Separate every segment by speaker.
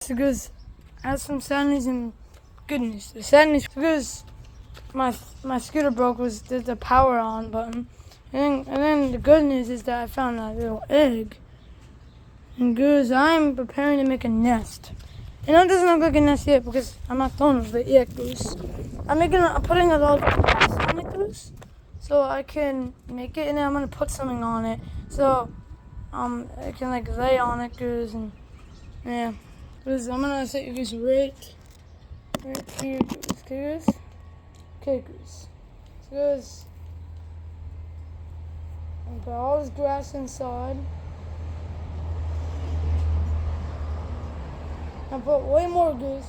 Speaker 1: Because I have some sad news and good news. The sad news because my scooter broke was the power on button, and then the good news is that I found that little egg. And goose, I'm preparing to make a nest. And it doesn't look like a nest yet because I'm not done with it yet, goose. I'm putting a log grass on it, goose, so I can make it, and then I'm gonna put something on it, so I can like lay on it, goose, and yeah. Goose, I'm gonna set you goose right here, goose. Okay, goose. Okay, goose. So, goose, I'm gonna put all this grass inside. I put way more goose.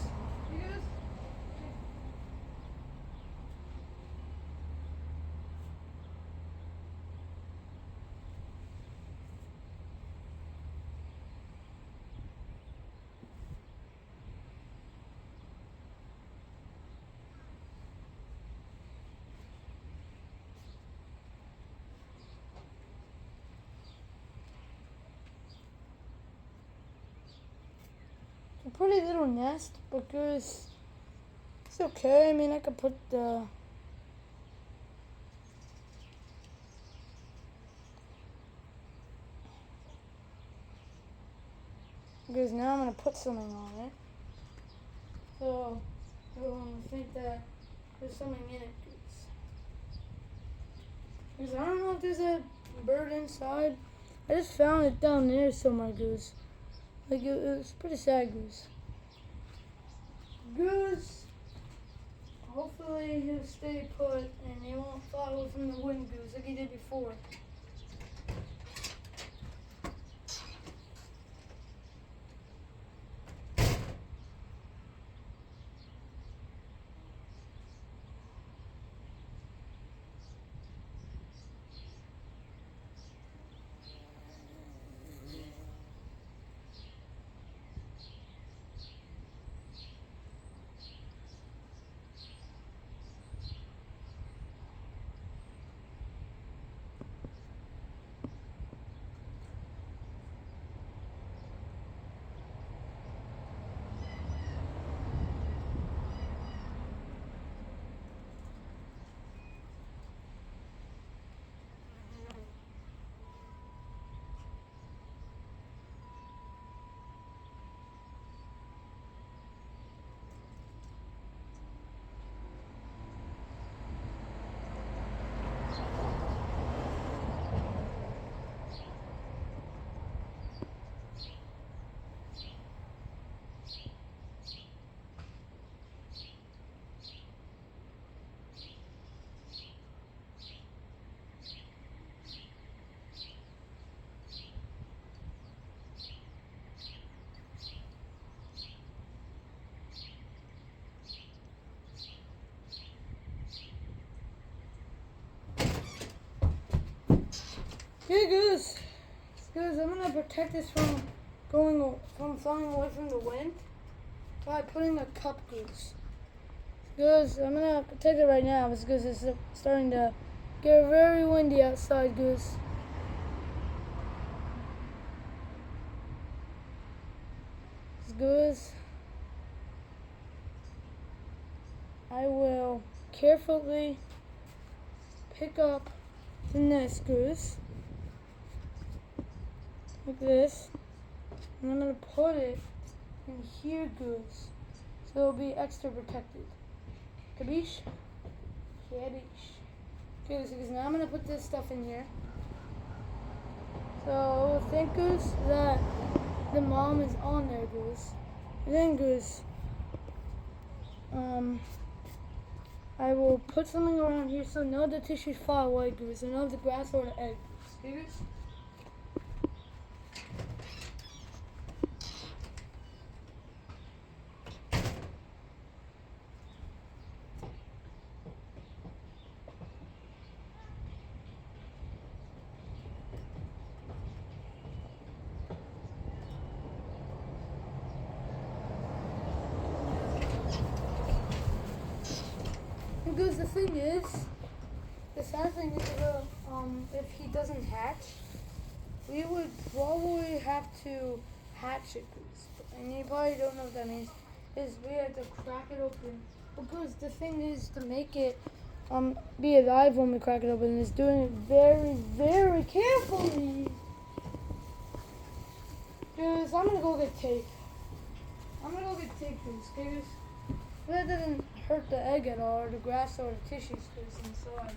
Speaker 1: It's a pretty little nest, but goose, it's okay. I mean, I could put the because now I'm gonna put something on it, so everyone will think that there's something in it. Because I don't know if there's a bird inside. I just found it down there somewhere, goose. Like it was pretty sad, goose. Goose. Hopefully he'll stay put and he won't fly away from the wind, goose, like he did before. Here, goose. Goose, I'm gonna protect this from flying away from the wind by putting a cup, goose. Goose, I'm gonna protect it right now because it's starting to get very windy outside, goose. Goose, I will carefully pick up the nest, goose, like this, and I'm gonna put it in here, goose, so it'll be extra protected. Kabish? Kabish. Okay, goose, because now I'm gonna put this stuff in here. So thank goose that the mom is on there, goose. And then goose, I will put something around here so none of the tissues fall away, goose, and none of the grass or the egg, goose. Okay, goose? Because the thing is, the sad thing is, if he doesn't hatch, we would probably have to hatch it, and you probably don't know what that means, is we have to crack it open. Because the thing is to make it be alive when we crack it open is doing it very, very carefully. Because I'm gonna go get tape. I'm gonna go get tape for this, because that doesn't hurt the egg at all, or the grass, or the tissue space inside.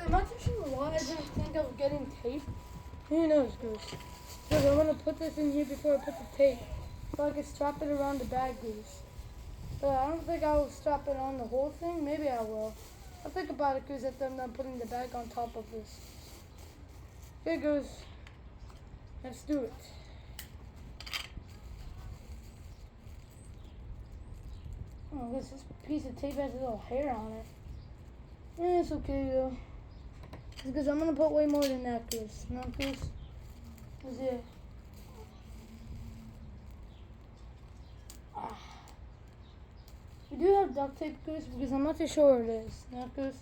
Speaker 1: I'm not too sure why I didn't think of getting tape. Who knows, Goose? Because I'm gonna put this in here before I put the tape, so I can strap it around the bag, Goose. But I don't think I will strap it on the whole thing. Maybe I will. I'll think about it, Goose, after I'm done putting the bag on top of this. Okay, Goose. Let's do it. Oh, this piece of tape has a little hair on it. Yeah, it's okay though. Because I'm gonna put way more than that, Goose. No, Goose. That's it. We do have duct tape, Goose, because I'm not too sure where it is. No, Goose.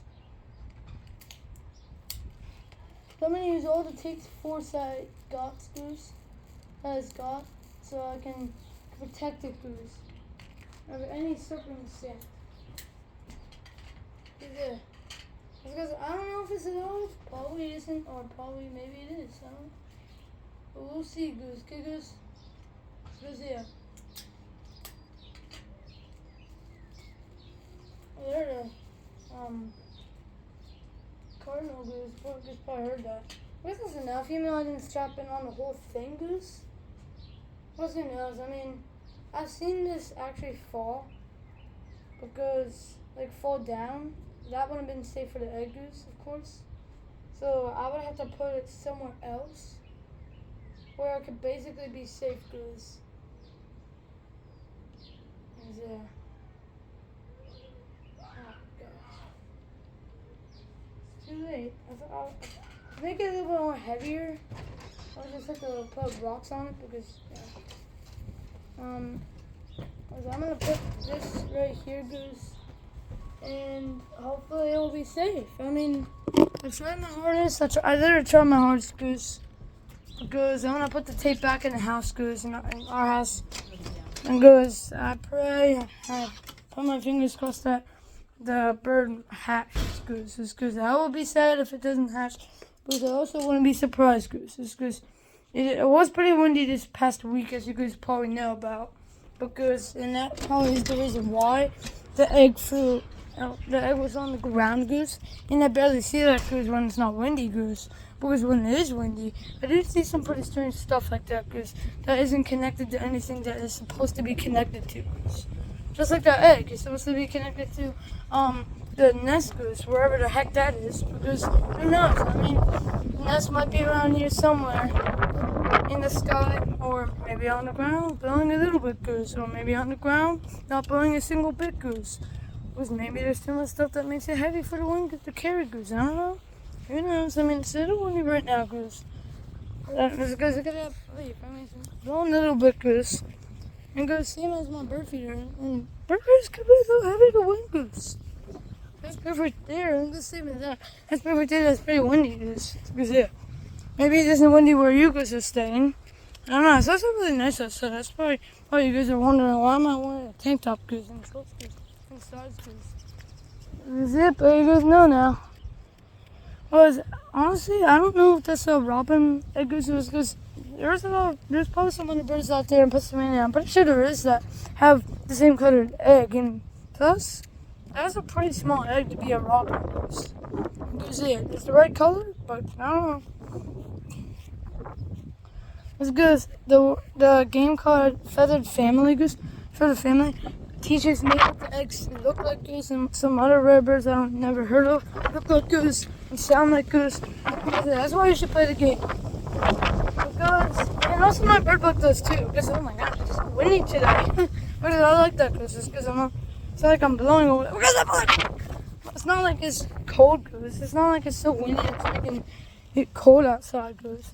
Speaker 1: So I'm gonna use all the tape's 4-side dots, Goose. That is got, so I can protect it, Goose, of any serpent sand. There. Because I don't know if it's enough. Probably isn't, or probably maybe it is. I don't know. But we'll see, Goose. Okay, Goose? Goose here. Oh, there cardinal Goose. Goose probably heard that. This is enough. Even though I didn't strap it on the whole thing, Goose. What's who knows? I mean, I've seen this actually fall. Because, like, fall down. That would have been safe for the egg, Goose, of course. So I would have to put it somewhere else where it could basically be safe, Goose. Is there? Oh gosh. It's too late. I'll make it a little bit more heavier. I'll just have to put rocks on it because I'm gonna put this right here, Goose. And hopefully it will be safe. I mean, I tried my hardest. I literally tried my hardest, Goose. Because I'm gonna put the tape back in the house, Goose, in our house. And Goose, I pray, I put my fingers crossed that the bird hatches, Goose. Because I will be sad if it doesn't hatch. But I also wouldn't be surprised, Goose. Because it was pretty windy this past week, as you guys probably know about. Because, and that probably is the reason why the egg flew. The egg was on the ground, Goose, and I barely see that, Goose, when it's not windy, Goose. Because when it is windy, I do see some pretty strange stuff like that, Goose, that isn't connected to anything that is supposed to be connected to, Goose. Just like that egg is supposed to be connected to the nest, Goose, wherever the heck that is. Because who knows? I mean, the nest might be around here somewhere in the sky, or maybe on the ground, blowing a little bit, Goose, or maybe on the ground, not blowing a single bit, Goose. Because maybe there's too much stuff that makes it heavy for the wind to carry, Goose. I don't know. Who knows? I mean, it's a little windy right now, Goose. Look at that leaf. I mean, it's blowing a little bit, Goose. And Goose, same as my bird feeder. And bird feeders could be a little heavy to wind, Goose. That's perfect there. And the same as that. That's perfect there. That's pretty windy, Goose. Goose, yeah. Maybe it isn't windy where you guys are staying. I don't know. It's also really nice outside. That's probably why you guys are wondering why am I wearing a tank top, Goose, and shorts, Goose. Zip, you guys know now. Well, honestly, I don't know if that's a robin egg, Goose, because there's probably some other birds out there in Pennsylvania. I'm pretty sure there is that have the same colored egg, and thus that's a pretty small egg to be a robin, Goose. Goose, yeah, it's the right color, but I don't know. It's good. The game called Feathered Family, Goose. Feathered Family teaches me what the eggs look like, Goose, and some other rare birds I don't never heard of look like Goose and sound like Goose. That's why you should play the game. Because, and also my bird book does too. Because oh my gosh, it's windy today. Because I like that, Goose. It's because it's not like I'm blowing away. It's not like it's cold, Goose. It's not like it's so windy it's making it cold outside, Goose.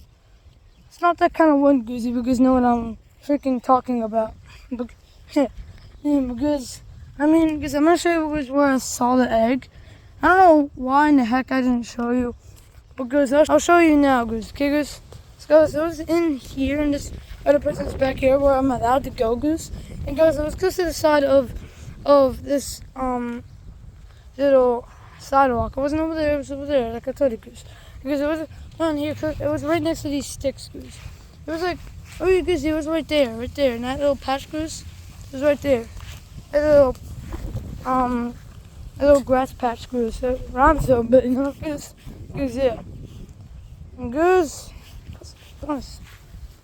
Speaker 1: It's not that kind of wind, Goosey, because you know what I'm freaking talking about. But, yeah. Yeah, because I'm gonna show you where I saw the egg. I don't know why in the heck I didn't show you, because I'll show you now, Goose. Okay, Goose. So it was in here in this other person's backyard where I'm allowed to go, Goose. And guys, it was close to the side of this little sidewalk. It wasn't over there. It was over there, like I told you, Goose. Because it was down here. It was right next to these sticks, Goose. It was like, oh, you can see it was right there, and that little patch, Goose, was right there. That little grass patch, Goose. It rhymes so, but you know, Goose, yeah. And Goose,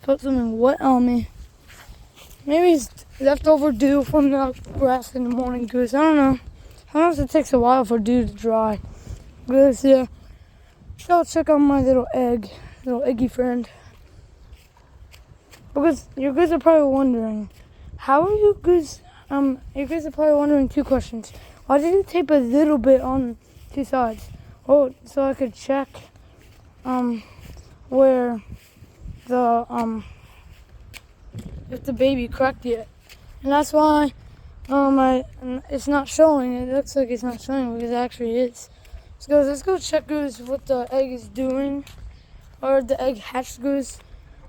Speaker 1: put something wet on me. Maybe it's leftover dew from the grass in the morning, Goose. I don't know. Sometimes it takes a while for dew to dry. Goose, yeah. Go check on my little eggy friend. Because you guys are probably wondering, how are you guys? You guys are probably wondering two questions. Why did you tape a little bit on two sides? Oh, so I could check, where the if the baby cracked yet, and that's why, it's not showing. It looks like it's not showing because it actually is. So let's go check, Goose, what the egg is doing, or the egg hatched, Goose.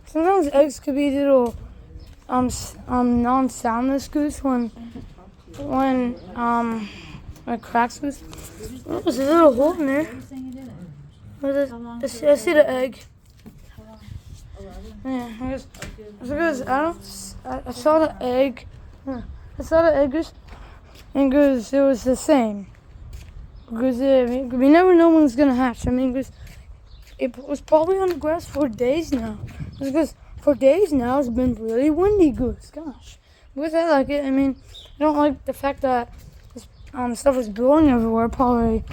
Speaker 1: Sometimes eggs could be little non-soundless, Goose, when it cracks, Goose. Oh, there's a little hole in there. I see the egg. Yeah, because I saw the egg. I saw the egg, Goose, and Goose, it was the same. Because we never know when it's gonna hatch. Goose, it was probably on the grass for days now. Because for days now it's been really windy, Goose. Gosh, because I like it. I don't like the fact that this, stuff is blowing everywhere, probably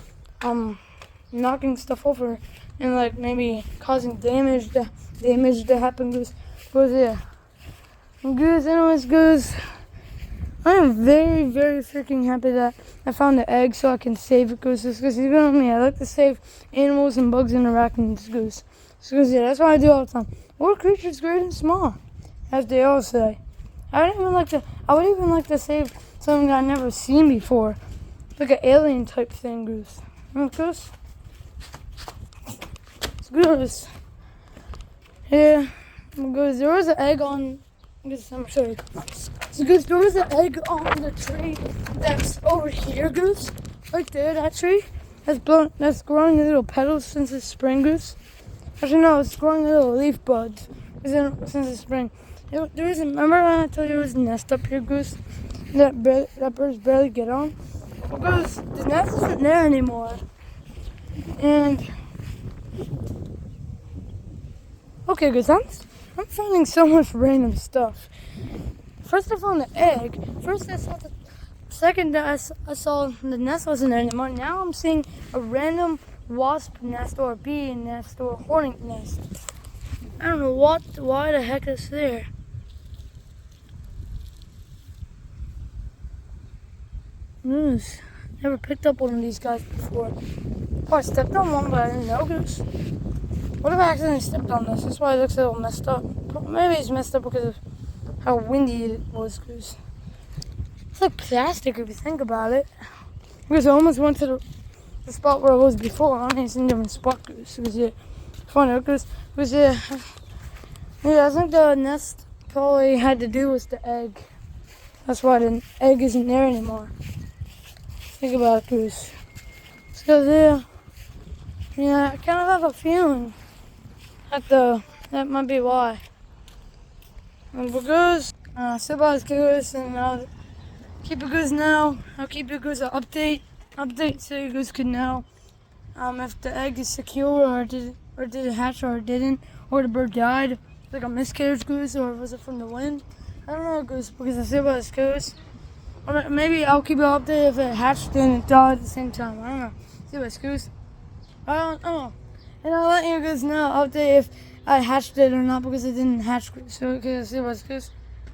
Speaker 1: knocking stuff over and like maybe causing damage to happen, Goose. Goose, yeah. Goose, anyways, Goose, I am very, very freaking happy that I found the egg so I can save it, Goose. Because you know me, I like to save animals and bugs and arachnids, Goose. So yeah, that's what I do all the time. Or creatures great and small, as they all say. I would even like to save something that I've never seen before, like an alien type thing, Goose. Goose. It's Goose. Yeah, Goose. There was an egg on. Goose, I'm gonna show you. So Goose, there was an egg on the tree that's over here, Goose. Right there, that tree. That's growing little petals since the spring, Goose. Actually, no, it's growing little leaf buds since the spring. Remember when I told you there was a nest up here, Goose? That birds barely get on? Well, Goose, the nest isn't there anymore. And okay, Goose, I'm finding so much random stuff. First, I found the egg. First, I saw the second that I saw the nest wasn't there anymore. Now I'm seeing a random wasp nest or a bee nest or a hornet nest. I don't know why the heck it's there. Never picked up one of these guys before. Oh, I stepped on one, but I didn't know, Goose. What if I accidentally stepped on this? That's why it looks a little messed up. Maybe it's messed up because of how windy it was, Goose. It's like plastic if you think about it. Because I almost went to the spot where I was before. I mean, it's in a different spot, Goose. Because yeah, funny, Goose. Because yeah, I think the nest probably had to do with the egg. That's why the egg isn't there anymore. Think about it, Goose. So yeah, I kind of have a feeling that might be why. And for Goose, Sabah's Goose, and I'll keep it Goose now. I'll keep it Goose an update so you guys can know if the egg is secure or did it hatch or it didn't, or the bird died, like a miscarriage, Goose, or was it from the wind? I don't know, Goose, because I see about this, Goose. Or maybe I'll keep it updated if it hatched and it died at the same time. I don't know. See about Goose. I don't know. And I'll let you guys know update if I hatched it or not because it didn't hatch. So okay, see about Goose.